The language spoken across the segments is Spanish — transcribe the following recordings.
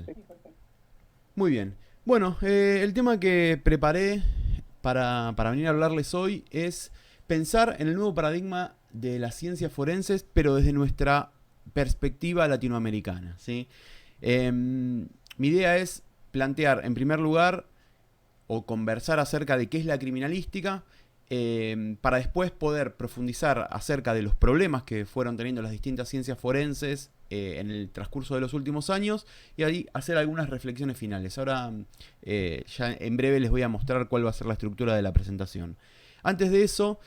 Genial. Muy bien. Bueno, el tema que preparé para venir a hablarles hoy es pensar en el nuevo paradigma de las ciencias forenses, pero desde nuestra perspectiva latinoamericana, ¿sí? Mi idea es plantear, en primer lugar, o conversar acerca de qué es la criminalística, para después poder profundizar acerca de los problemas que fueron teniendo las distintas ciencias forenses en el transcurso de los últimos años y ahí hacer algunas reflexiones finales. Ahora ya en breve les voy a mostrar cuál va a ser la estructura de la presentación. Antes de eso,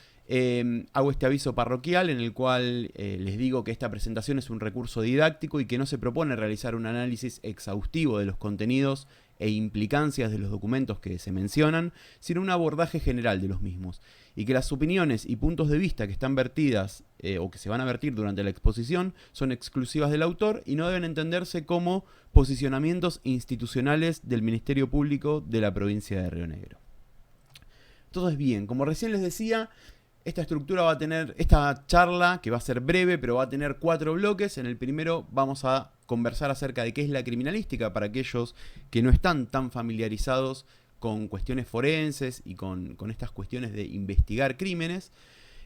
hago este aviso parroquial en el cual les digo que esta presentación es un recurso didáctico y que no se propone realizar un análisis exhaustivo de los contenidos e implicancias de los documentos que se mencionan, sino un abordaje general de los mismos, y que las opiniones y puntos de vista que están vertidas o que se van a vertir durante la exposición son exclusivas del autor y no deben entenderse como posicionamientos institucionales del Ministerio Público de la provincia de Río Negro. Entonces, bien, como recién les decía, esta estructura va a tener, esta charla, que va a ser breve, pero va a tener 4 bloques. En el primero vamos a conversar acerca de qué es la criminalística para aquellos que no están tan familiarizados con cuestiones forenses y con estas cuestiones de investigar crímenes.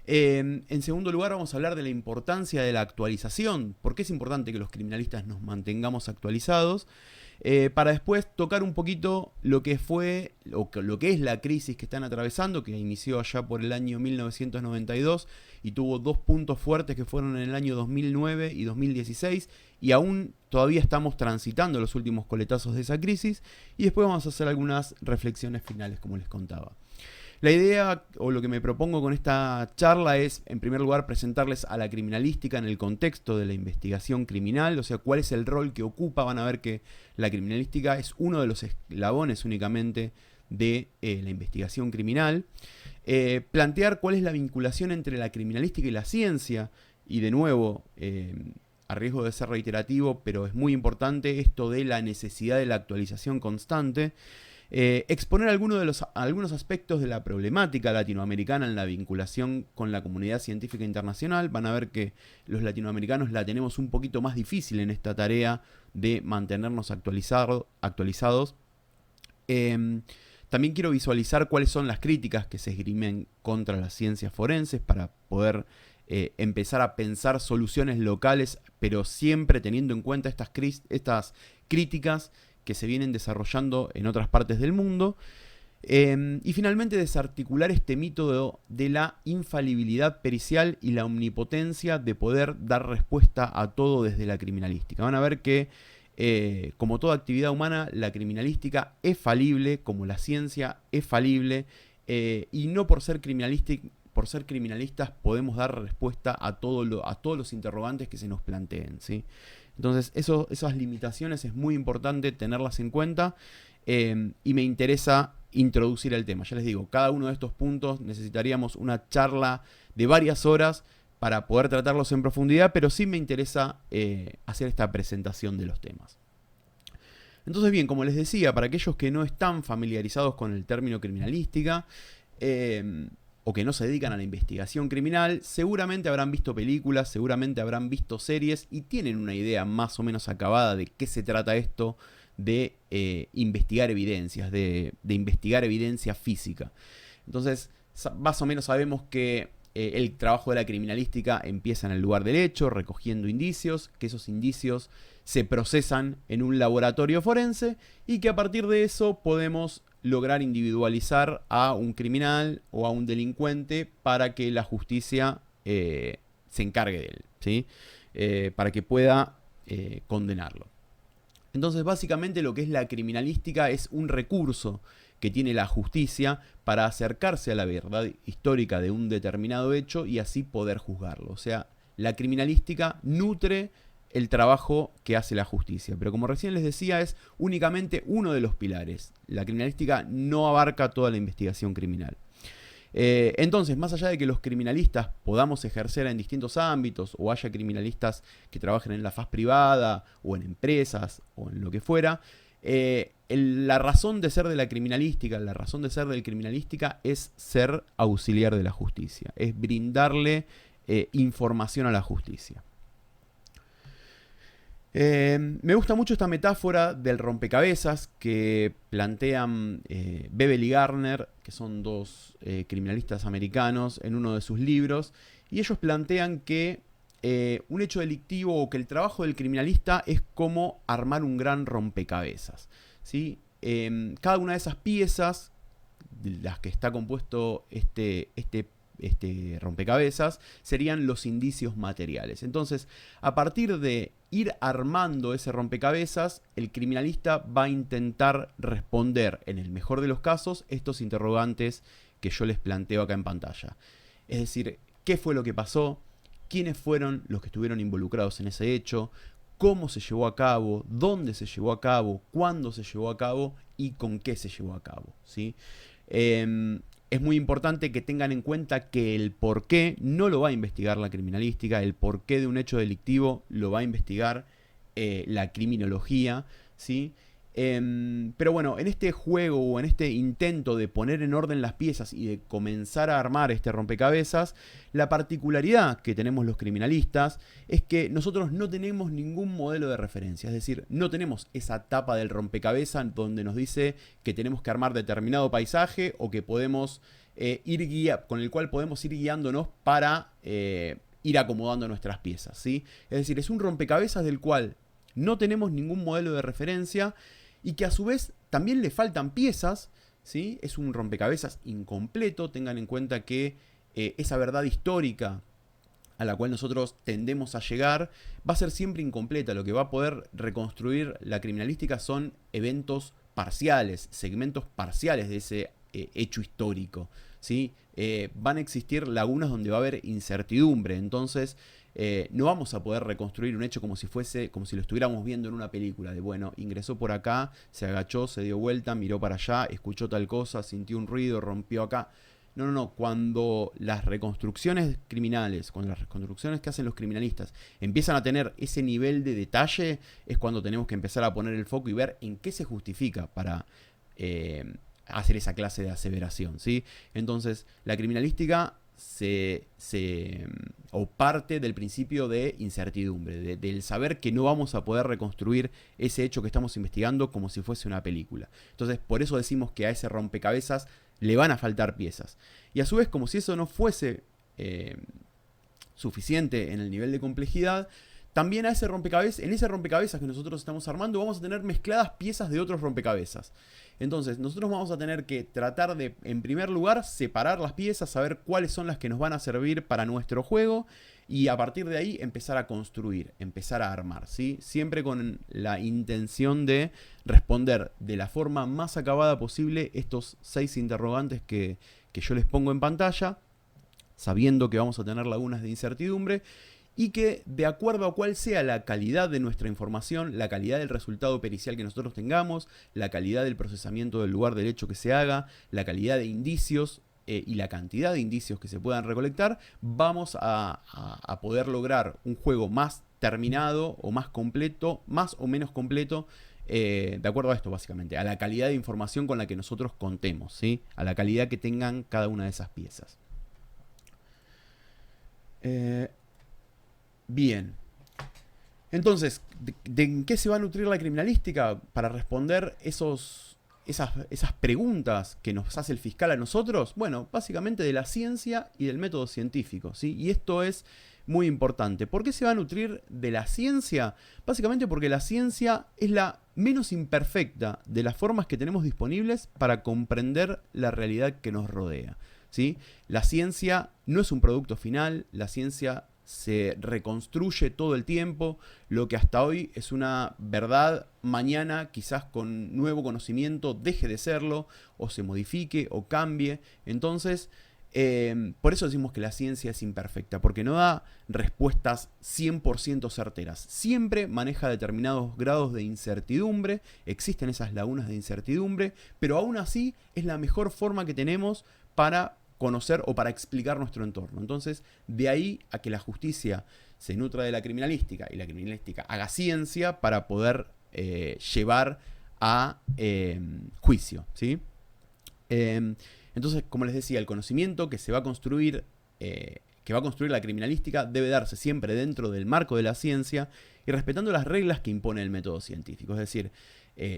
En segundo lugar vamos a hablar de la importancia de la actualización, por qué es importante que los criminalistas nos mantengamos actualizados, para después tocar un poquito lo que fue, o lo que es la crisis que están atravesando, que inició allá por el año 1992 y tuvo 2 puntos fuertes que fueron en el año 2009 y 2016, y aún todavía estamos transitando los últimos coletazos de esa crisis, y después vamos a hacer algunas reflexiones finales, como les contaba. La idea o lo que me propongo con esta charla es, en primer lugar, presentarles a la criminalística en el contexto de la investigación criminal, o sea, cuál es el rol que ocupa. Van a ver que la criminalística es uno de los eslabones únicamente de la investigación criminal. Plantear cuál es la vinculación entre la criminalística y la ciencia, y de nuevo, a riesgo de ser reiterativo, pero es muy importante esto de la necesidad de la actualización constante. Exponer algunos aspectos de la problemática latinoamericana en la vinculación con la comunidad científica internacional. Van a ver que los latinoamericanos la tenemos un poquito más difícil en esta tarea de mantenernos actualizados. También quiero visualizar cuáles son las críticas que se esgrimen contra las ciencias forenses para poder empezar a pensar soluciones locales, pero siempre teniendo en cuenta estas críticas que se vienen desarrollando en otras partes del mundo. Y finalmente desarticular este mito de la infalibilidad pericial y la omnipotencia de poder dar respuesta a todo desde la criminalística. Van a ver que, como toda actividad humana, la criminalística es falible, como la ciencia es falible, y no por ser criminalistas podemos dar respuesta a todos los interrogantes que se nos planteen, ¿sí? Entonces esas limitaciones es muy importante tenerlas en cuenta, y me interesa introducir el tema. Ya les digo, cada uno de estos puntos necesitaríamos una charla de varias horas para poder tratarlos en profundidad, pero sí me interesa hacer esta presentación de los temas. Entonces bien, como les decía, para aquellos que no están familiarizados con el término criminalística, o que no se dedican a la investigación criminal, seguramente habrán visto películas, seguramente habrán visto series y tienen una idea más o menos acabada de qué se trata esto de investigar evidencias, de investigar evidencia física. Entonces, más o menos sabemos que el trabajo de la criminalística empieza en el lugar del hecho, recogiendo indicios, que esos indicios se procesan en un laboratorio forense y que a partir de eso podemos lograr individualizar a un criminal o a un delincuente para que la justicia se encargue de él, ¿sí? Para que pueda condenarlo. Entonces, básicamente lo que es la criminalística es un recurso que tiene la justicia para acercarse a la verdad histórica de un determinado hecho y así poder juzgarlo. O sea, la criminalística nutre el trabajo que hace la justicia. Pero como recién les decía, es únicamente uno de los pilares. La criminalística no abarca toda la investigación criminal. Entonces, más allá de que los criminalistas podamos ejercer en distintos ámbitos, o haya criminalistas que trabajen en la faz privada, o en empresas, o en lo que fuera, la razón de ser de la criminalística, la razón de ser del criminalística es ser auxiliar de la justicia, es brindarle información a la justicia. Me gusta mucho esta metáfora del rompecabezas que plantean Bebel y Garner, que son dos criminalistas americanos, en uno de sus libros. Y ellos plantean que un hecho delictivo o que el trabajo del criminalista es como armar un gran rompecabezas, ¿sí? Cada una de esas piezas de las que está compuesto este rompecabezas serían los indicios materiales. Entonces, a partir de ir armando ese rompecabezas, el criminalista va a intentar responder, en el mejor de los casos, estos interrogantes que yo les planteo acá en pantalla. Es decir, ¿qué fue lo que pasó? ¿Quiénes fueron los que estuvieron involucrados en ese hecho? ¿Cómo se llevó a cabo? ¿Dónde se llevó a cabo? ¿Cuándo se llevó a cabo? ¿Y con qué se llevó a cabo? ¿Sí? Es muy importante que tengan en cuenta que el porqué no lo va a investigar la criminalística, el porqué de un hecho delictivo lo va a investigar la criminología, ¿sí? Pero bueno, en este juego o en este intento de poner en orden las piezas y de comenzar a armar este rompecabezas, la particularidad que tenemos los criminalistas es que nosotros no tenemos ningún modelo de referencia, es decir, no tenemos esa tapa del rompecabezas donde nos dice que tenemos que armar determinado paisaje o que podemos con el cual podemos ir guiándonos para ir acomodando nuestras piezas, ¿sí? Es decir, es un rompecabezas del cual no tenemos ningún modelo de referencia y que a su vez también le faltan piezas, ¿sí? Es un rompecabezas incompleto. Tengan en cuenta que esa verdad histórica a la cual nosotros tendemos a llegar va a ser siempre incompleta. Lo que va a poder reconstruir la criminalística son eventos parciales, segmentos parciales de ese hecho histórico, ¿sí? Van a existir lagunas donde va a haber incertidumbre. Entonces no vamos a poder reconstruir un hecho como si lo estuviéramos viendo en una película, de bueno, ingresó por acá, se agachó, se dio vuelta, miró para allá, escuchó tal cosa, sintió un ruido, rompió acá. No. Cuando las reconstrucciones criminales, cuando las reconstrucciones que hacen los criminalistas empiezan a tener ese nivel de detalle, es cuando tenemos que empezar a poner el foco y ver en qué se justifica para hacer esa clase de aseveración, ¿sí? Entonces, la criminalística o parte del principio de incertidumbre, del saber que no vamos a poder reconstruir ese hecho que estamos investigando como si fuese una película. Entonces, por eso decimos que a ese rompecabezas le van a faltar piezas. Y a su vez, como si eso no fuese suficiente en el nivel de complejidad, también en ese rompecabezas que nosotros estamos armando vamos a tener mezcladas piezas de otros rompecabezas. Entonces nosotros vamos a tener que tratar de, en primer lugar, separar las piezas, saber cuáles son las que nos van a servir para nuestro juego y a partir de ahí empezar a construir, empezar a armar, ¿sí? Siempre con la intención de responder de la forma más acabada posible estos 6 interrogantes que yo les pongo en pantalla, sabiendo que vamos a tener lagunas de incertidumbre y que de acuerdo a cuál sea la calidad de nuestra información, la calidad del resultado pericial que nosotros tengamos, la calidad del procesamiento del lugar del hecho que se haga, la calidad de indicios y la cantidad de indicios que se puedan recolectar, vamos a poder lograr un juego más terminado o más completo, más o menos completo, de acuerdo a esto básicamente, a la calidad de información con la que nosotros contemos, ¿sí? A la calidad que tengan cada una de esas piezas. Bien, entonces, ¿de qué se va a nutrir la criminalística? Para responder esas preguntas que nos hace el fiscal a nosotros. Bueno, básicamente de la ciencia y del método científico, ¿sí? Y esto es muy importante. ¿Por qué se va a nutrir de la ciencia? Básicamente porque la ciencia es la menos imperfecta de las formas que tenemos disponibles para comprender la realidad que nos rodea, ¿sí? La ciencia no es un producto final, la ciencia se reconstruye todo el tiempo. Lo que hasta hoy es una verdad, mañana quizás con nuevo conocimiento deje de serlo, o se modifique, o cambie. Entonces, por eso decimos que la ciencia es imperfecta, porque no da respuestas 100% certeras. Siempre maneja determinados grados de incertidumbre, existen esas lagunas de incertidumbre, pero aún así es la mejor forma que tenemos para conocer o para explicar nuestro entorno. Entonces, de ahí a que la justicia se nutra de la criminalística y la criminalística haga ciencia para poder llevar a juicio, ¿sí? Entonces, como les decía, el conocimiento que se va a construir, que va a construir la criminalística debe darse siempre dentro del marco de la ciencia y respetando las reglas que impone el método científico. Es decir,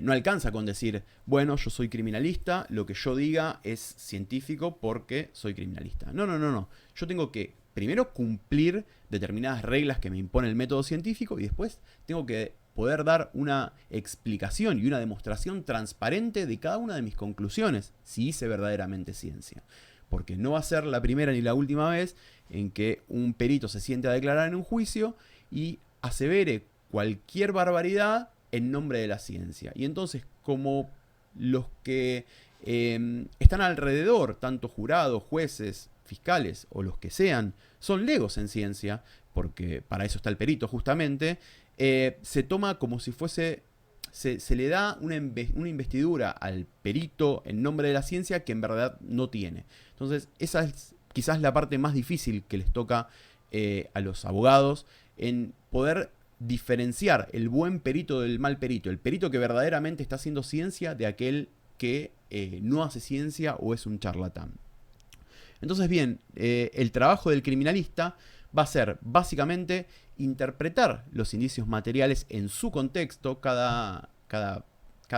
no alcanza con decir, bueno, yo soy criminalista, lo que yo diga es científico porque soy criminalista. No, no, no, no. Yo tengo que primero cumplir determinadas reglas que me impone el método científico y después tengo que poder dar una explicación y una demostración transparente de cada una de mis conclusiones, si hice verdaderamente ciencia. Porque no va a ser la primera ni la última vez en que un perito se siente a declarar en un juicio y asevere cualquier barbaridad en nombre de la ciencia. Y entonces, como los que están alrededor, tanto jurados, jueces, fiscales o los que sean, son legos en ciencia, porque para eso está el perito justamente, se toma como si fuese... Se le da una investidura al perito en nombre de la ciencia que en verdad no tiene. Entonces, esa es quizás la parte más difícil que les toca a los abogados, en poder diferenciar el buen perito del mal perito, el perito que verdaderamente está haciendo ciencia de aquel que no hace ciencia o es un charlatán. Entonces, bien, el trabajo del criminalista va a ser básicamente interpretar los indicios materiales en su contexto, cada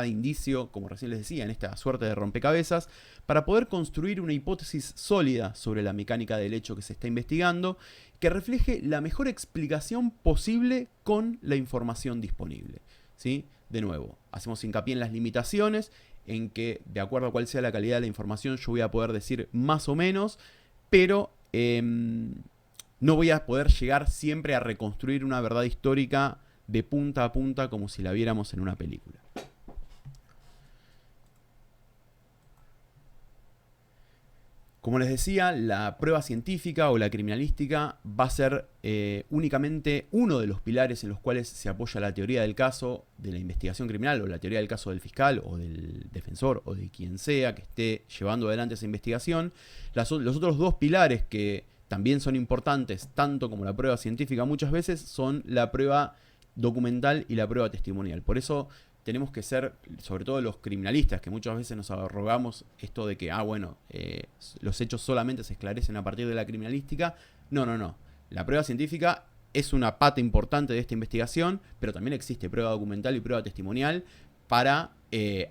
indicio, como recién les decía, en esta suerte de rompecabezas, para poder construir una hipótesis sólida sobre la mecánica del hecho que se está investigando, que refleje la mejor explicación posible con la información disponible, ¿sí? De nuevo, hacemos hincapié en las limitaciones, en que de acuerdo a cuál sea la calidad de la información yo voy a poder decir más o menos, pero no voy a poder llegar siempre a reconstruir una verdad histórica de punta a punta como si la viéramos en una película. Como les decía, la prueba científica o la criminalística va a ser únicamente uno de los pilares en los cuales se apoya la teoría del caso de la investigación criminal o la teoría del caso del fiscal o del defensor o de quien sea que esté llevando adelante esa investigación. Los otros dos pilares que también son importantes, tanto como la prueba científica muchas veces, son la prueba documental y la prueba testimonial. Por eso tenemos que ser, sobre todo los criminalistas, que muchas veces nos arrogamos esto de que, los hechos solamente se esclarecen a partir de la criminalística. No, no, no. La prueba científica es una pata importante de esta investigación, pero también existe prueba documental y prueba testimonial para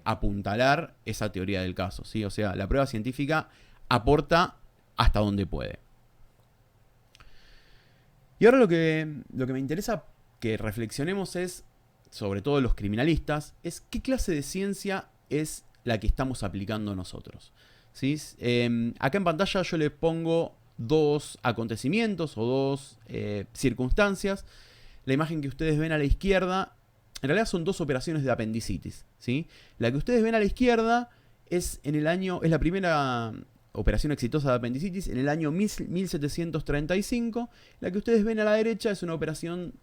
apuntalar esa teoría del caso, ¿sí? O sea, la prueba científica aporta hasta donde puede. Y ahora lo que me interesa que reflexionemos es, sobre todo los criminalistas, es qué clase de ciencia es la que estamos aplicando nosotros, ¿sí? Acá en pantalla yo les pongo dos acontecimientos o dos circunstancias. La imagen que ustedes ven a la izquierda, en realidad son dos operaciones de apendicitis, ¿sí? La que ustedes ven a la izquierda es la primera operación exitosa de apendicitis en el año 1735. La que ustedes ven a la derecha es una operación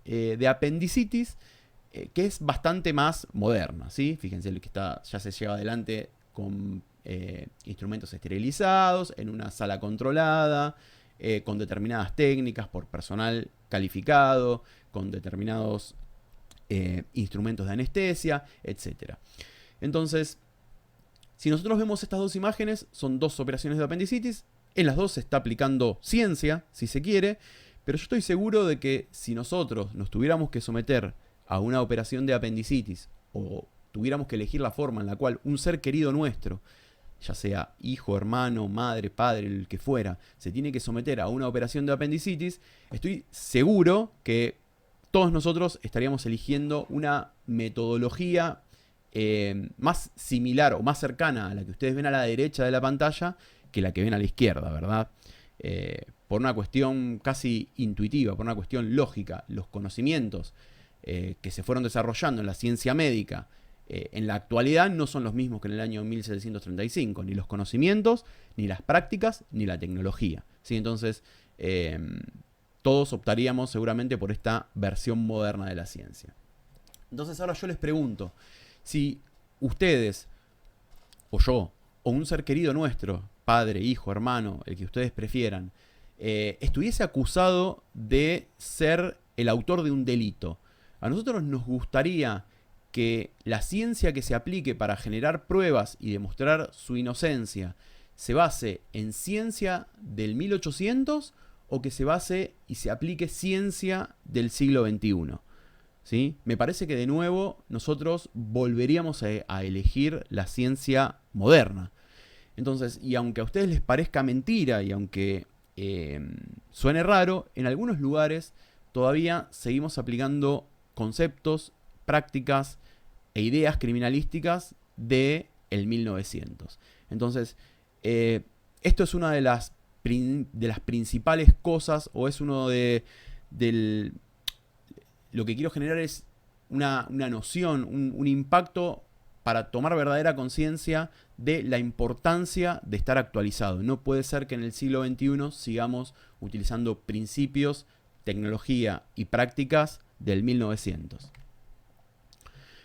de apendicitis que es bastante más moderna, ¿sí? Fíjense que ya se lleva adelante con instrumentos esterilizados, en una sala controlada, con determinadas técnicas, por personal calificado, con determinados instrumentos de anestesia, etc. Entonces, si nosotros vemos estas dos imágenes, son dos operaciones de apendicitis, en las dos se está aplicando ciencia, si se quiere, pero yo estoy seguro de que si nosotros nos tuviéramos que someter a una operación de apendicitis o tuviéramos que elegir la forma en la cual un ser querido nuestro, ya sea hijo, hermano, madre, padre, el que fuera, se tiene que someter a una operación de apendicitis, estoy seguro que todos nosotros estaríamos eligiendo una metodología más similar o más cercana a la que ustedes ven a la derecha de la pantalla que la que ven a la izquierda, ¿verdad? Por una cuestión casi intuitiva, por una cuestión lógica, los conocimientos que se fueron desarrollando en la ciencia médica en la actualidad no son los mismos que en el año 1735, ni los conocimientos, ni las prácticas, ni la tecnología, ¿sí? Entonces, todos optaríamos seguramente por esta versión moderna de la ciencia. Entonces ahora yo les pregunto, si ustedes, o yo, o un ser querido nuestro, padre, hijo, hermano, el que ustedes prefieran, estuviese acusado de ser el autor de un delito, a nosotros nos gustaría que la ciencia que se aplique para generar pruebas y demostrar su inocencia se base en ciencia del 1800 o que se base y se aplique ciencia del siglo XXI. ¿sí? Me parece que de nuevo nosotros volveríamos a elegir la ciencia moderna. Entonces, y aunque a ustedes les parezca mentira y aunque suene raro, en algunos lugares todavía seguimos aplicando conceptos, prácticas e ideas criminalísticas de el 1900. Entonces, esto es una de las principales cosas, o es uno del... Lo que quiero generar es una noción, un impacto para tomar verdadera conciencia de la importancia de estar actualizado. No puede ser que en el siglo XXI sigamos utilizando principios, tecnología y prácticas del 1900.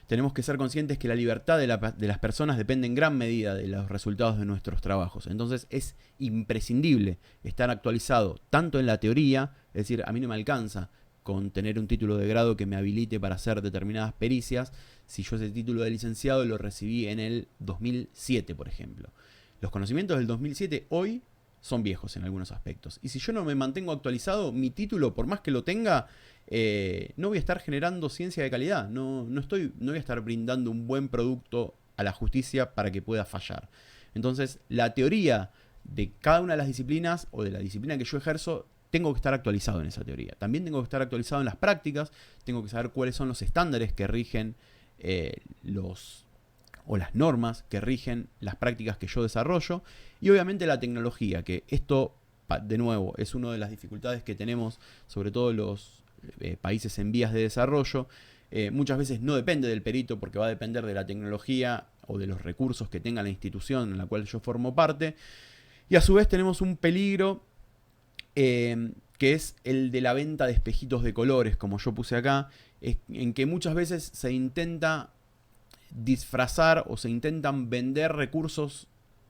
Tenemos que ser conscientes que la libertad de las personas depende en gran medida de los resultados de nuestros trabajos. Entonces es imprescindible estar actualizado tanto en la teoría, es decir, a mí no me alcanza con tener un título de grado que me habilite para hacer determinadas pericias, si yo ese título de licenciado lo recibí en el 2007, por ejemplo. Los conocimientos del 2007 hoy son viejos en algunos aspectos. Y si yo no me mantengo actualizado, mi título, por más que lo tenga, no voy a estar generando ciencia de calidad. No voy a estar brindando un buen producto a la justicia para que pueda fallar. Entonces, la teoría de cada una de las disciplinas, o de la disciplina que yo ejerzo, tengo que estar actualizado en esa teoría. También tengo que estar actualizado en las prácticas, tengo que saber cuáles son los estándares que rigen las normas que rigen las prácticas que yo desarrollo, y obviamente la tecnología, que esto, de nuevo, es una de las dificultades que tenemos, sobre todo los países en vías de desarrollo. Muchas veces no depende del perito, porque va a depender de la tecnología o de los recursos que tenga la institución en la cual yo formo parte, y a su vez tenemos un peligro que es el de la venta de espejitos de colores, como yo puse acá, en que muchas veces se intenta disfrazar o se intentan vender recursos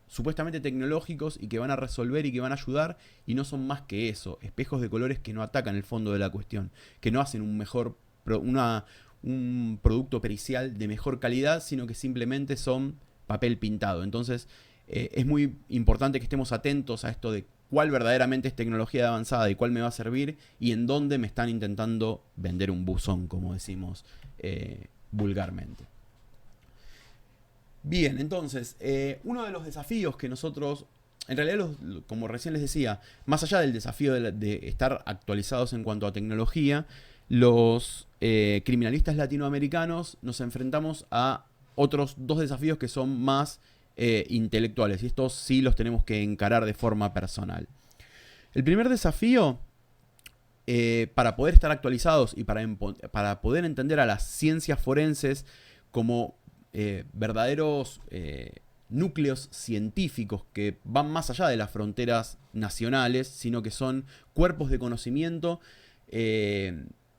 supuestamente tecnológicos y que van a resolver y que van a ayudar, y no son más que eso, espejos de colores que no atacan el fondo de la cuestión, que no hacen un producto pericial de mejor calidad, sino que simplemente son papel pintado. Entonces es muy importante que estemos atentos a esto de cuál verdaderamente es tecnología avanzada y cuál me va a servir, y en dónde me están intentando vender un buzón, como decimos vulgarmente. Bien, entonces, uno de los desafíos que nosotros, en realidad, como recién les decía, más allá del desafío de estar actualizados en cuanto a tecnología, los criminalistas latinoamericanos nos enfrentamos a otros dos desafíos que son más intelectuales, y estos sí los tenemos que encarar de forma personal. El primer desafío, para poder estar actualizados y para poder entender a las ciencias forenses como verdaderos núcleos científicos que van más allá de las fronteras nacionales, sino que son cuerpos de conocimiento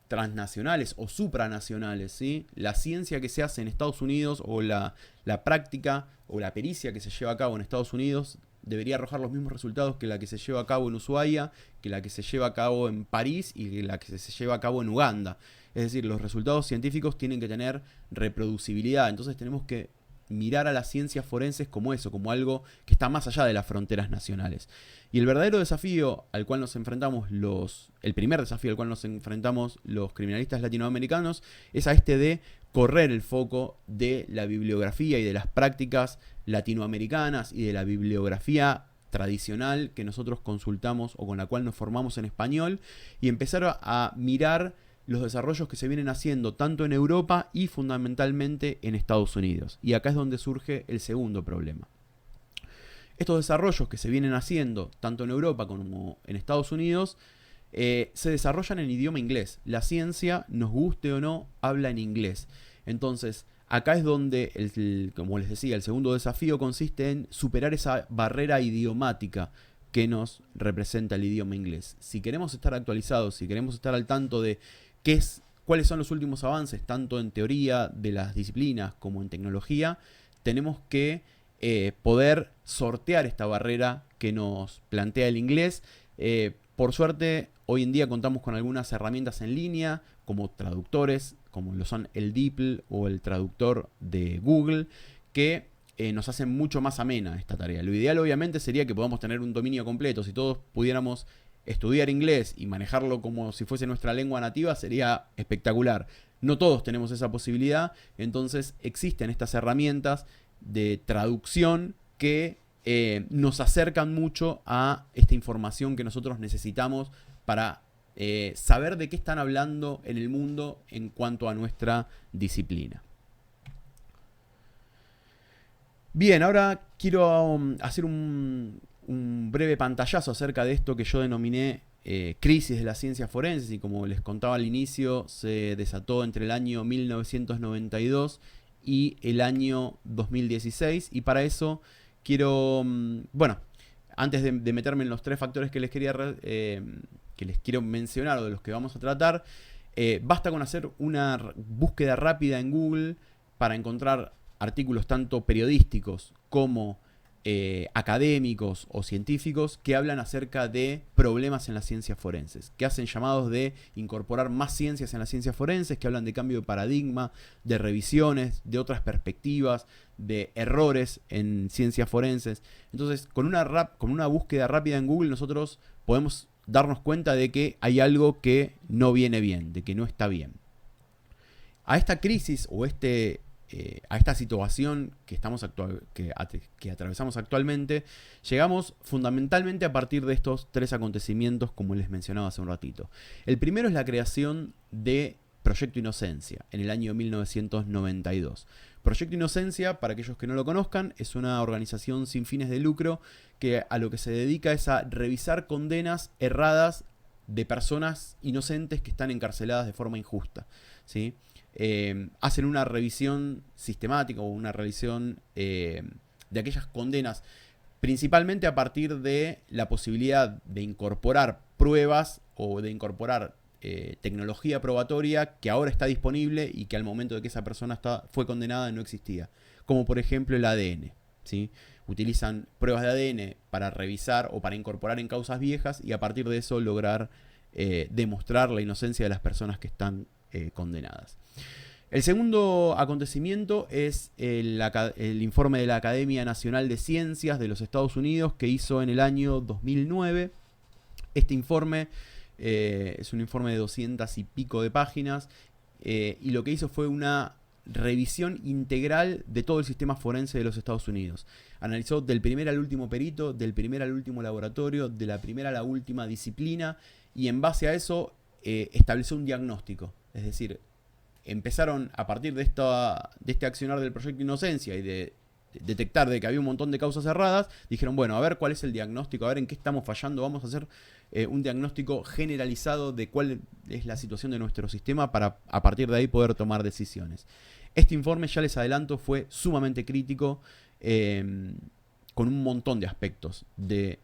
transnacionales o supranacionales, ¿sí? La ciencia que se hace en Estados Unidos, o la práctica o la pericia que se lleva a cabo en Estados Unidos, debería arrojar los mismos resultados que la que se lleva a cabo en Ushuaia, que la que se lleva a cabo en París y que la que se lleva a cabo en Uganda. Es decir, los resultados científicos tienen que tener reproducibilidad. Entonces tenemos que mirar a las ciencias forenses como eso, como algo que está más allá de las fronteras nacionales. Y el verdadero desafío al cual nos enfrentamos el primer desafío al cual nos enfrentamos los criminalistas latinoamericanos, es a este de correr el foco de la bibliografía y de las prácticas latinoamericanas y de la bibliografía tradicional que nosotros consultamos o con la cual nos formamos en español, y empezar a mirar los desarrollos que se vienen haciendo tanto en Europa y fundamentalmente en Estados Unidos. Y acá es donde surge el segundo problema. Estos desarrollos que se vienen haciendo tanto en Europa como en Estados Unidos se desarrollan en idioma inglés. La ciencia, nos guste o no, habla en inglés. Entonces, acá es donde, como les decía, el segundo desafío consiste en superar esa barrera idiomática que nos representa el idioma inglés. Si queremos estar actualizados, si queremos estar al tanto de cuáles son los últimos avances, tanto en teoría de las disciplinas como en tecnología, tenemos que poder sortear esta barrera que nos plantea el inglés. Por suerte, hoy en día contamos con algunas herramientas en línea, como traductores, como lo son el DeepL o el traductor de Google, que nos hacen mucho más amena esta tarea. Lo ideal, obviamente, sería que podamos tener un dominio completo. Si todos pudiéramos estudiar inglés y manejarlo como si fuese nuestra lengua nativa sería espectacular. No todos tenemos esa posibilidad, entonces existen estas herramientas de traducción que nos acercan mucho a esta información que nosotros necesitamos para saber de qué están hablando en el mundo en cuanto a nuestra disciplina. Bien, ahora quiero hacer un breve pantallazo acerca de esto que yo denominé crisis de las ciencias forenses, y como les contaba al inicio, se desató entre el año 1992 y el año 2016, y para eso quiero, bueno, antes de meterme en los 3 factores que les quiero mencionar o de los que vamos a tratar, basta con hacer una búsqueda rápida en Google para encontrar artículos tanto periodísticos como académicos o científicos que hablan acerca de problemas en las ciencias forenses, que hacen llamados de incorporar más ciencias en las ciencias forenses, que hablan de cambio de paradigma, de revisiones, de otras perspectivas, de errores en ciencias forenses. Entonces, con una búsqueda rápida en Google nosotros podemos darnos cuenta de que hay algo que no viene bien, de que no está bien. A esta crisis o a esta situación que atravesamos actualmente, llegamos fundamentalmente a partir de estos 3 acontecimientos, como les mencionaba hace un ratito. El primero es la creación de Proyecto Inocencia en el año 1992. Proyecto Inocencia, para aquellos que no lo conozcan, es una organización sin fines de lucro que a lo que se dedica es a revisar condenas erradas de personas inocentes que están encarceladas de forma injusta, ¿sí? Hacen una revisión sistemática o una revisión de aquellas condenas, principalmente a partir de la posibilidad de incorporar pruebas o de incorporar tecnología probatoria que ahora está disponible y que al momento de que esa persona fue condenada no existía, como por ejemplo el ADN, ¿sí? Utilizan pruebas de ADN para revisar o para incorporar en causas viejas y a partir de eso lograr demostrar la inocencia de las personas que están condenadas. El segundo acontecimiento es el informe de la Academia Nacional de Ciencias de los Estados Unidos que hizo en el año 2009. Este informe es un informe de 200 y pico de páginas y lo que hizo fue una revisión integral de todo el sistema forense de los Estados Unidos. Analizó del primer al último perito, del primer al último laboratorio, de la primera a la última disciplina y en base a eso estableció un diagnóstico. Es decir, empezaron a partir de este accionar del Proyecto Inocencia y de detectar de que había un montón de causas cerradas, dijeron, bueno, a ver cuál es el diagnóstico, a ver en qué estamos fallando, vamos a hacer un diagnóstico generalizado de cuál es la situación de nuestro sistema para a partir de ahí poder tomar decisiones. Este informe, ya les adelanto, fue sumamente crítico con un montón de aspectos de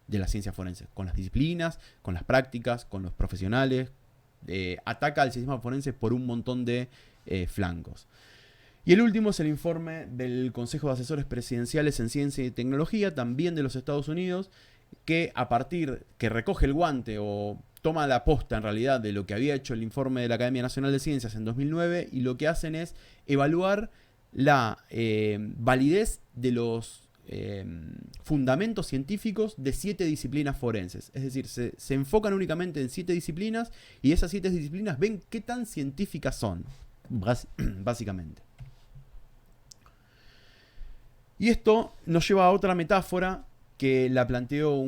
la ciencia forense, con las disciplinas, con las prácticas, con los profesionales. Ataca al sistema forense por un montón de flancos. Y el último es el informe del Consejo de Asesores Presidenciales en Ciencia y Tecnología, también de los Estados Unidos, que recoge el guante o toma la posta en realidad de lo que había hecho el informe de la Academia Nacional de Ciencias en 2009 y lo que hacen es evaluar la validez de los fundamentos científicos de 7 disciplinas forenses. Es decir, se enfocan únicamente en 7 disciplinas y esas 7 disciplinas ven qué tan científicas son, básicamente. Y esto nos lleva a otra metáfora que la planteó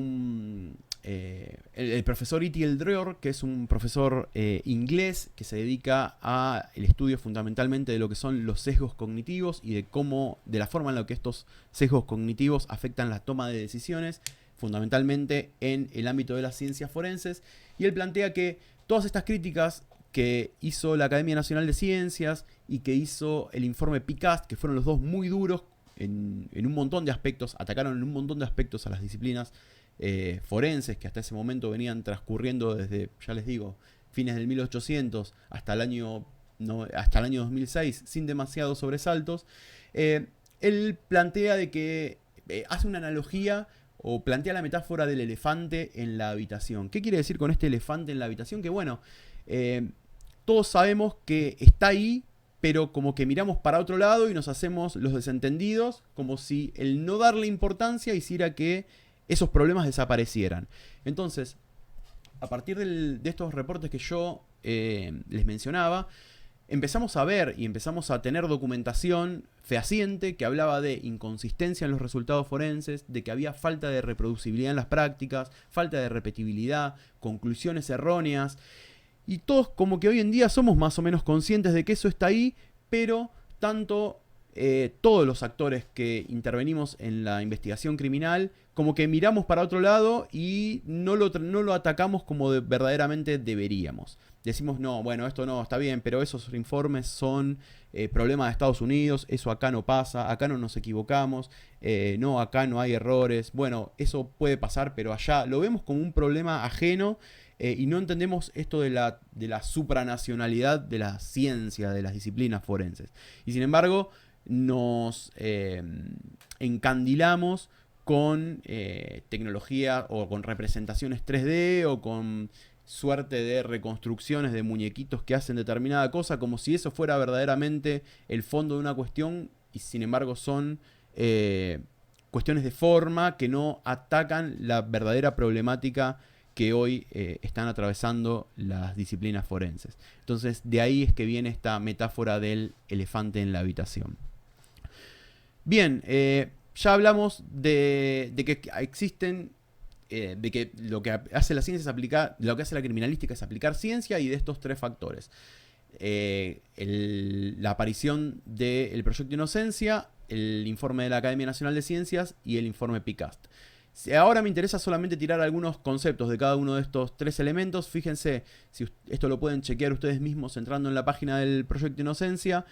el profesor Itiel Dror, que es un profesor inglés que se dedica al estudio fundamentalmente de lo que son los sesgos cognitivos y de la forma en la que estos sesgos cognitivos afectan la toma de decisiones, fundamentalmente en el ámbito de las ciencias forenses. Y él plantea que todas estas críticas que hizo la Academia Nacional de Ciencias y que hizo el informe PICAST, que fueron los dos muy duros en un montón de aspectos, atacaron en un montón de aspectos a las disciplinas forenses que hasta ese momento venían transcurriendo desde, ya les digo, fines del 1800 hasta el año 2006 sin demasiados sobresaltos. Él plantea de que hace una analogía o plantea la metáfora del elefante en la habitación. ¿Qué quiere decir con este elefante en la habitación? Que bueno, todos sabemos que está ahí, pero como que miramos para otro lado y nos hacemos los desentendidos, como si el no darle importancia hiciera que esos problemas desaparecieran. Entonces, a partir de estos reportes que yo les mencionaba, empezamos a ver y empezamos a tener documentación fehaciente que hablaba de inconsistencia en los resultados forenses, de que había falta de reproducibilidad en las prácticas, falta de repetibilidad, conclusiones erróneas. Y todos como que hoy en día somos más o menos conscientes de que eso está ahí, pero tanto todos los actores que intervenimos en la investigación criminal, como que miramos para otro lado y no lo atacamos como verdaderamente deberíamos. Decimos, no, bueno, esto no, está bien, pero esos informes son problemas de Estados Unidos, eso acá no pasa, acá no nos equivocamos, no, acá no hay errores. Bueno, eso puede pasar, pero allá lo vemos como un problema ajeno y no entendemos esto de la supranacionalidad de la ciencia, de las disciplinas forenses. Y sin embargo, nos encandilamos con tecnología o con representaciones 3D o con suerte de reconstrucciones de muñequitos que hacen determinada cosa, como si eso fuera verdaderamente el fondo de una cuestión, y sin embargo son cuestiones de forma que no atacan la verdadera problemática que hoy están atravesando las disciplinas forenses. Entonces, de ahí es que viene esta metáfora del elefante en la habitación. Bien, ya hablamos de que existen, de que lo que hace la ciencia es aplicar, lo que hace la criminalística es aplicar ciencia, y de estos tres factores. La aparición del Proyecto Inocencia, el informe de la Academia Nacional de Ciencias y el informe PICAST. Ahora me interesa solamente tirar algunos conceptos de cada uno de estos tres elementos. Fíjense, si esto lo pueden chequear ustedes mismos entrando en la página del Proyecto Inocencia.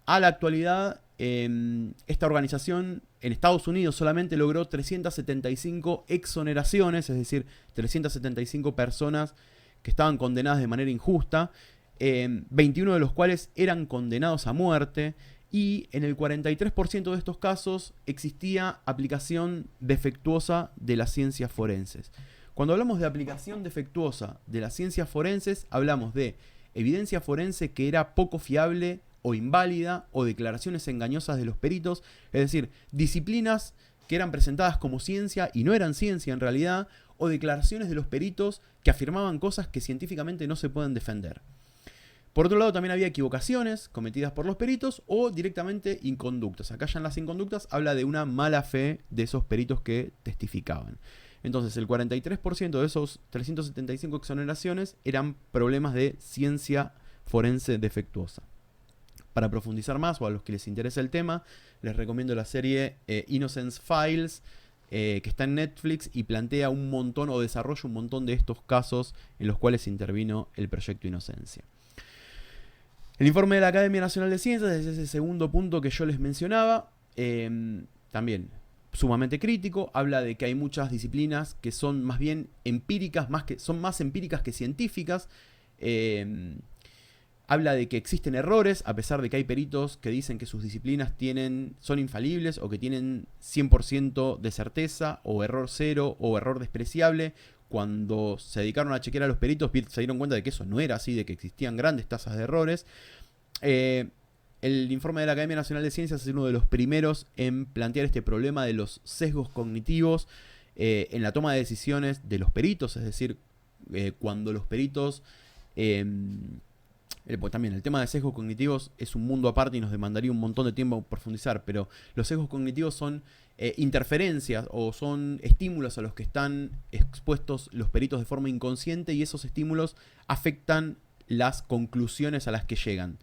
A la actualidad, esta organización en Estados Unidos solamente logró 375 exoneraciones, es decir, 375 personas que estaban condenadas de manera injusta, 21 de los cuales eran condenados a muerte, y en el 43% de estos casos existía aplicación defectuosa de las ciencias forenses. Cuando hablamos de aplicación defectuosa de las ciencias forenses, hablamos de evidencia forense que era poco fiable o inválida, o declaraciones engañosas de los peritos, es decir, disciplinas que eran presentadas como ciencia y no eran ciencia en realidad, o declaraciones de los peritos que afirmaban cosas que científicamente no se pueden defender. Por otro lado, también había equivocaciones cometidas por los peritos o directamente inconductas. Acá ya en las inconductas habla de una mala fe de esos peritos que testificaban. Entonces, el 43% de esos 375 exoneraciones eran problemas de ciencia forense defectuosa. Para profundizar más, o a los que les interesa el tema, les recomiendo la serie Innocence Files, que está en Netflix y plantea un montón o desarrolla un montón de estos casos en los cuales intervino el Proyecto Inocencia. El informe de la Academia Nacional de Ciencias es ese segundo punto que yo les mencionaba, también sumamente crítico. Habla de que hay muchas disciplinas que son más bien empíricas, son más empíricas que científicas. Habla de que existen errores, a pesar de que hay peritos que dicen que sus disciplinas son infalibles o que tienen 100% de certeza, o error cero, o error despreciable. Cuando se dedicaron a chequear a los peritos, se dieron cuenta de que eso no era así, de que existían grandes tasas de errores. El informe de la Academia Nacional de Ciencias es uno de los primeros en plantear este problema de los sesgos cognitivos en la toma de decisiones de los peritos, es decir, cuando los peritos... Pues también el tema de sesgos cognitivos es un mundo aparte y nos demandaría un montón de tiempo profundizar, pero los sesgos cognitivos son interferencias o son estímulos a los que están expuestos los peritos de forma inconsciente, y esos estímulos afectan las conclusiones a las que llegan.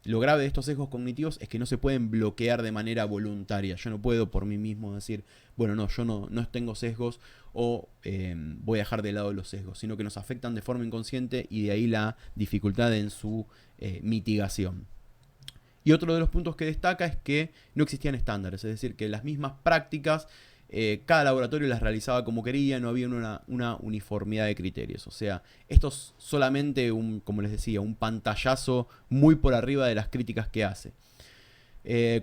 Lo grave de estos sesgos cognitivos es que no se pueden bloquear de manera voluntaria. Yo no puedo por mí mismo decir, bueno, no, yo no tengo sesgos, o voy a dejar de lado los sesgos, sino que nos afectan de forma inconsciente, y de ahí la dificultad en su mitigación. Y otro de los puntos que destaca es que no existían estándares, es decir, que las mismas prácticas, cada laboratorio las realizaba como quería, no había una uniformidad de criterios. O sea, esto es solamente como les decía, un pantallazo muy por arriba de las críticas que hace.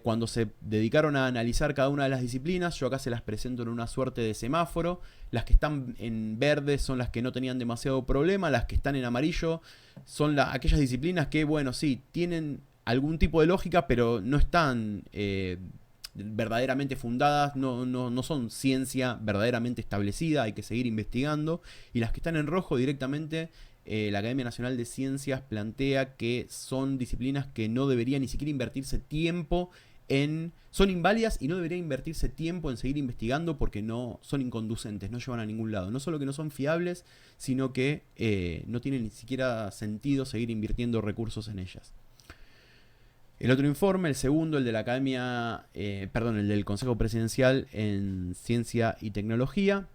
Cuando se dedicaron a analizar cada una de las disciplinas, yo acá se las presento en una suerte de semáforo. Las que están en verde son las que no tenían demasiado problema, las que están en amarillo son aquellas disciplinas que, bueno, sí, tienen algún tipo de lógica, pero no están verdaderamente fundadas, no son ciencia verdaderamente establecida, hay que seguir investigando. Y las que están en rojo directamente, la Academia Nacional de Ciencias plantea que son disciplinas que no debería ni siquiera invertirse tiempo son inválidas y no debería invertirse tiempo en seguir investigando porque no son inconducentes, no llevan a ningún lado. No solo que no son fiables, sino que no tiene ni siquiera sentido seguir invirtiendo recursos en ellas. El otro informe, el segundo, el de la Academia, el del Consejo Presidencial en Ciencia y Tecnología,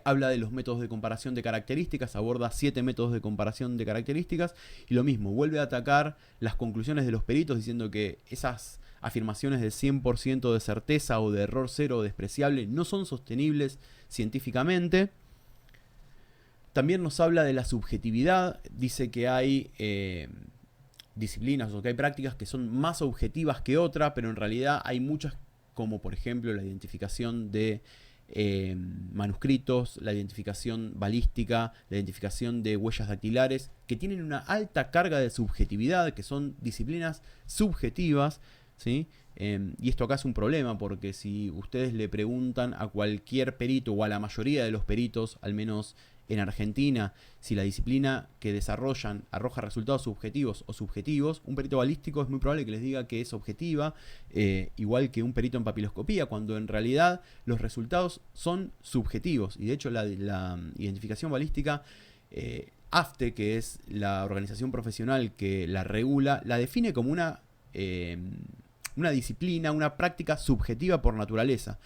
habla de los métodos de comparación de características, aborda 7 métodos de comparación de características y lo mismo, vuelve a atacar las conclusiones de los peritos diciendo que esas afirmaciones de 100% de certeza o de error cero o despreciable no son sostenibles científicamente. También nos habla de la subjetividad, dice que hay disciplinas o que hay prácticas que son más objetivas que otras, pero en realidad hay muchas, como por ejemplo la identificación de manuscritos, la identificación balística, la identificación de huellas dactilares, que tienen una alta carga de subjetividad, que son disciplinas subjetivas, ¿sí? Y esto acá es un problema, porque si ustedes le preguntan a cualquier perito, o a la mayoría de los peritos, al menos en Argentina, si la disciplina que desarrollan arroja resultados subjetivos o subjetivos, un perito balístico es muy probable que les diga que es objetiva, igual que un perito en papiloscopía, cuando en realidad los resultados son subjetivos. Y de hecho la identificación balística, AFTE, que es la organización profesional que la regula, la define como una disciplina, una práctica subjetiva por naturaleza.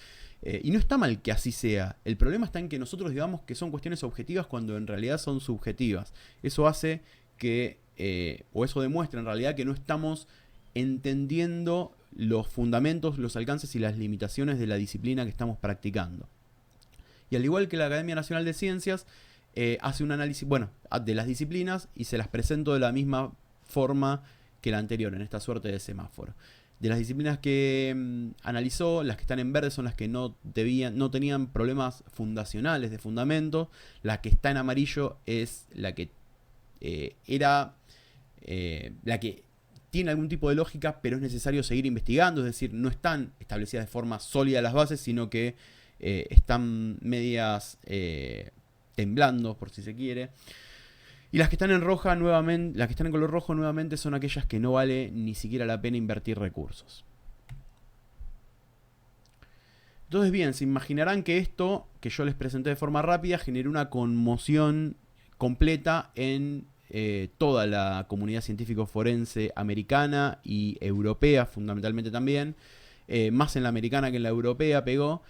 Y no está mal que así sea. El problema está en que nosotros digamos que son cuestiones objetivas cuando en realidad son subjetivas. Eso hace que, o eso demuestra en realidad que no estamos entendiendo los fundamentos, los alcances y las limitaciones de la disciplina que estamos practicando. Y al igual que la Academia Nacional de Ciencias, hace un análisis, de las disciplinas y se las presento de la misma forma que la anterior, en esta suerte de semáforo. De las disciplinas que analizó, las que están en verde son las que no tenían problemas fundacionales de fundamento. La que está en amarillo es la que la que tiene algún tipo de lógica, pero es necesario seguir investigando. Es decir, no están establecidas de forma sólida las bases, sino que están medias temblando, por si se quiere. Y las que están en roja nuevamente, las que están en color rojo nuevamente son aquellas que no vale ni siquiera la pena invertir recursos. Entonces bien, se imaginarán que esto que yo les presenté de forma rápida generó una conmoción completa en toda la comunidad científico forense americana y europea fundamentalmente también. Más en la americana que en la europea pegó.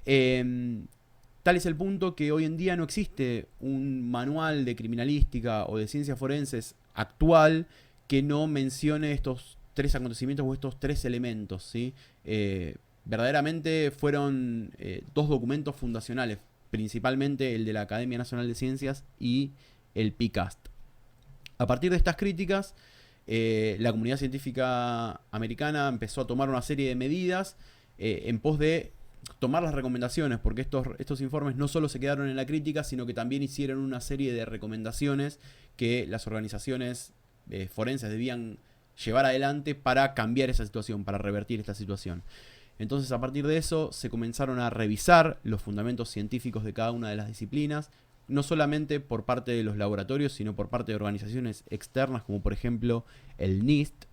Tal es el punto que hoy en día no existe un manual de criminalística o de ciencias forenses actual que no mencione estos 3 acontecimientos o estos 3 elementos, ¿sí? Verdaderamente fueron 2 documentos fundacionales, principalmente el de la Academia Nacional de Ciencias y el PICAST. A partir de estas críticas, la comunidad científica americana empezó a tomar una serie de medidas en pos de tomar las recomendaciones, porque estos informes no solo se quedaron en la crítica, sino que también hicieron una serie de recomendaciones que las organizaciones forenses debían llevar adelante para cambiar esa situación, para revertir esta situación. Entonces, a partir de eso, se comenzaron a revisar los fundamentos científicos de cada una de las disciplinas, no solamente por parte de los laboratorios, sino por parte de organizaciones externas, como por ejemplo el NIST.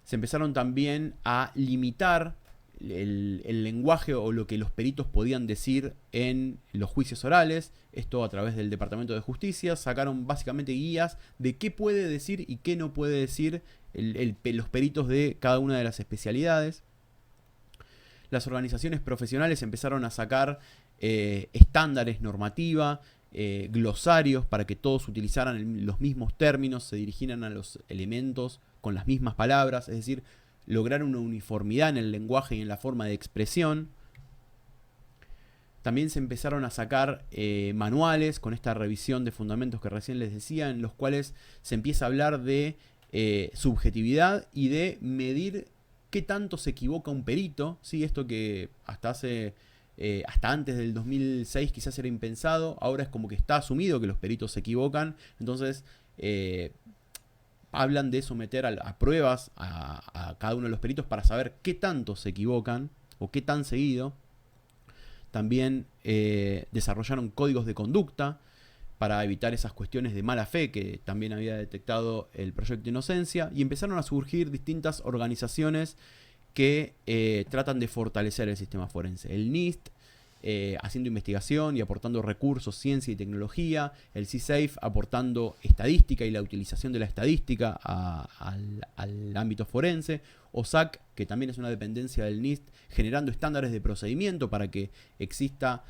Se empezaron también a limitar el lenguaje o lo que los peritos podían decir en los juicios orales. Esto a través del Departamento de Justicia. Sacaron básicamente guías de qué puede decir y qué no puede decir los peritos de cada una de las especialidades. Las organizaciones profesionales empezaron a sacar estándares, normativa, glosarios para que todos utilizaran los mismos términos, se dirigieran a los elementos con las mismas palabras, es decir, lograr una uniformidad en el lenguaje y en la forma de expresión. También se empezaron a sacar manuales con esta revisión de fundamentos que recién les decía, en los cuales se empieza a hablar de subjetividad y de medir qué tanto se equivoca un perito, ¿sí? Esto que hasta antes del 2006 quizás era impensado, ahora es como que está asumido que los peritos se equivocan, entonces hablan de someter a pruebas a cada uno de los peritos para saber qué tanto se equivocan o qué tan seguido. También desarrollaron códigos de conducta para evitar esas cuestiones de mala fe que también había detectado el Proyecto Inocencia, y empezaron a surgir distintas organizaciones que tratan de fortalecer el sistema forense. El NIST, haciendo investigación y aportando recursos, ciencia y tecnología. El CSAFE aportando estadística y la utilización de la estadística al ámbito forense. OSAC, que también es una dependencia del NIST, generando estándares de procedimiento para que exista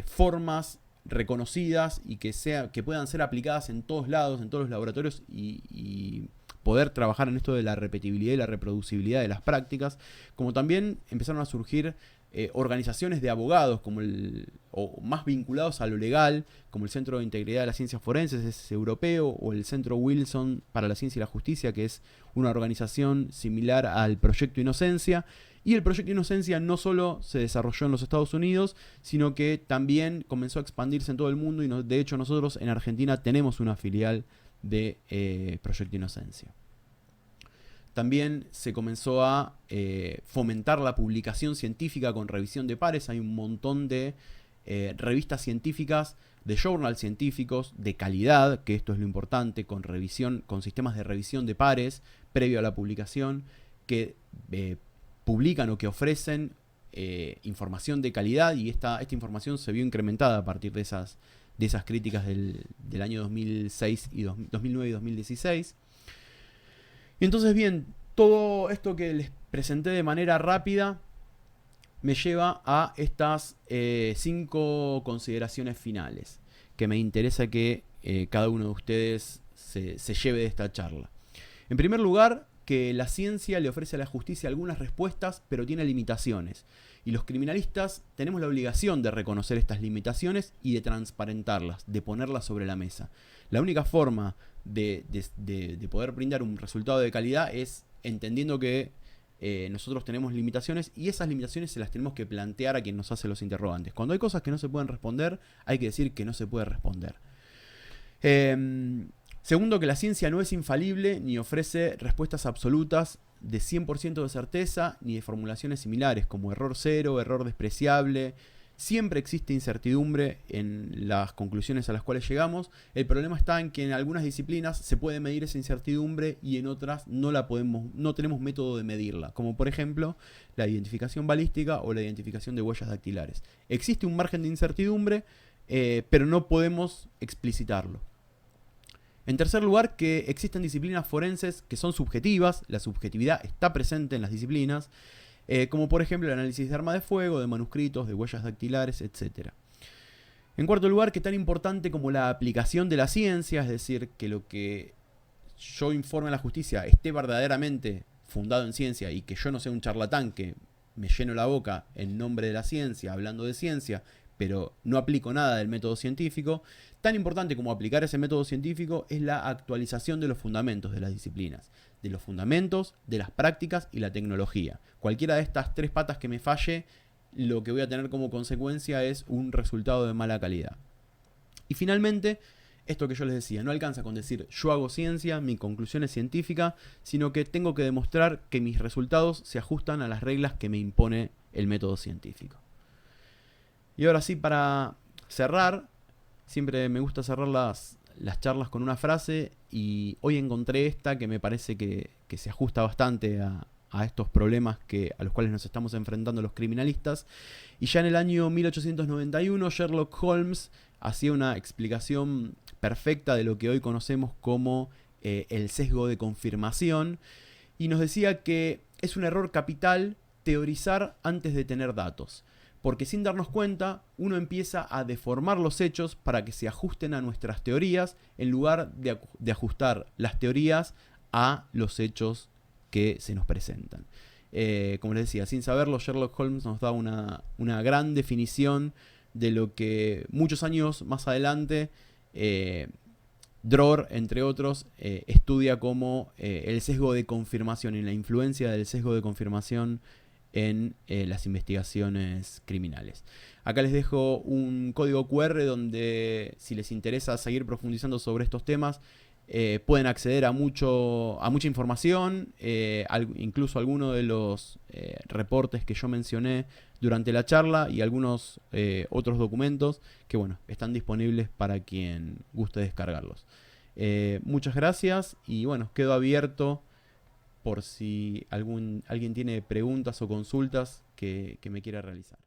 formas reconocidas y que puedan ser aplicadas en todos lados, en todos los laboratorios, y poder trabajar en esto de la repetibilidad y la reproducibilidad de las prácticas. Como también empezaron a surgir organizaciones de abogados o más vinculados a lo legal, como el Centro de Integridad de las Ciencias Forenses, es europeo, o el Centro Wilson para la Ciencia y la Justicia, que es una organización similar al Proyecto Inocencia. Y el Proyecto Inocencia no solo se desarrolló en los Estados Unidos, sino que también comenzó a expandirse en todo el mundo, y de hecho nosotros en Argentina tenemos una filial de Proyecto Inocencia. También se comenzó a fomentar la publicación científica con revisión de pares. Hay un montón de revistas científicas, de journals científicos de calidad, que esto es lo importante, con sistemas de revisión de pares previo a la publicación, que publican o que ofrecen información de calidad, y esta información se vio incrementada a partir de esas críticas del año 2006 y 2009 y 2016. Y entonces, bien, todo esto que les presenté de manera rápida me lleva a estas 5 consideraciones finales que me interesa que cada uno de ustedes se lleve de esta charla. En primer lugar, que la ciencia le ofrece a la justicia algunas respuestas, pero tiene limitaciones. Y los criminalistas tenemos la obligación de reconocer estas limitaciones y de transparentarlas, de ponerlas sobre la mesa. La única forma de poder brindar un resultado de calidad es entendiendo que nosotros tenemos limitaciones, y esas limitaciones se las tenemos que plantear a quien nos hace los interrogantes. Cuando hay cosas que no se pueden responder, hay que decir que no se puede responder. Segundo, que la ciencia no es infalible ni ofrece respuestas absolutas de 100% de certeza, ni de formulaciones similares como error cero, error despreciable. Siempre existe incertidumbre en las conclusiones a las cuales llegamos. El problema está en que en algunas disciplinas se puede medir esa incertidumbre y en otras no tenemos método de medirla, como por ejemplo la identificación balística o la identificación de huellas dactilares. Existe un margen de incertidumbre, pero no podemos explicitarlo. En tercer lugar, que existen disciplinas forenses que son subjetivas. La subjetividad está presente en las disciplinas, como por ejemplo el análisis de arma de fuego, de manuscritos, de huellas dactilares, etc. En cuarto lugar, que tan importante como la aplicación de la ciencia, es decir, que lo que yo informe a la justicia esté verdaderamente fundado en ciencia, y que yo no sea un charlatán que me lleno la boca en nombre de la ciencia, hablando de ciencia, pero no aplico nada del método científico. Tan importante como aplicar ese método científico es la actualización de los fundamentos de las disciplinas, de los fundamentos, de las prácticas y la tecnología. Cualquiera de estas 3 patas que me falle, lo que voy a tener como consecuencia es un resultado de mala calidad. Y finalmente, esto que yo les decía, no alcanza con decir yo hago ciencia, mi conclusión es científica, sino que tengo que demostrar que mis resultados se ajustan a las reglas que me impone el método científico. Y ahora sí, para cerrar, siempre me gusta cerrar las charlas con una frase, y hoy encontré esta que me parece que se ajusta bastante a estos problemas a los cuales nos estamos enfrentando los criminalistas. Y ya en el año 1891 Sherlock Holmes hacía una explicación perfecta de lo que hoy conocemos como el sesgo de confirmación, y nos decía que es un error capital teorizar antes de tener datos. Porque sin darnos cuenta, uno empieza a deformar los hechos para que se ajusten a nuestras teorías, en lugar de ajustar las teorías a los hechos que se nos presentan. Como les decía, sin saberlo, Sherlock Holmes nos da una gran definición de lo que muchos años más adelante Dror, entre otros, estudia como el sesgo de confirmación y la influencia del sesgo de confirmación en las investigaciones criminales. Acá les dejo un código QR donde, si les interesa seguir profundizando sobre estos temas, pueden acceder a mucha información, incluso algunos de los reportes que yo mencioné durante la charla y algunos otros documentos que bueno, están disponibles para quien guste descargarlos. Muchas gracias y bueno, quedo abierto por si alguien tiene preguntas o consultas que me quiera realizar.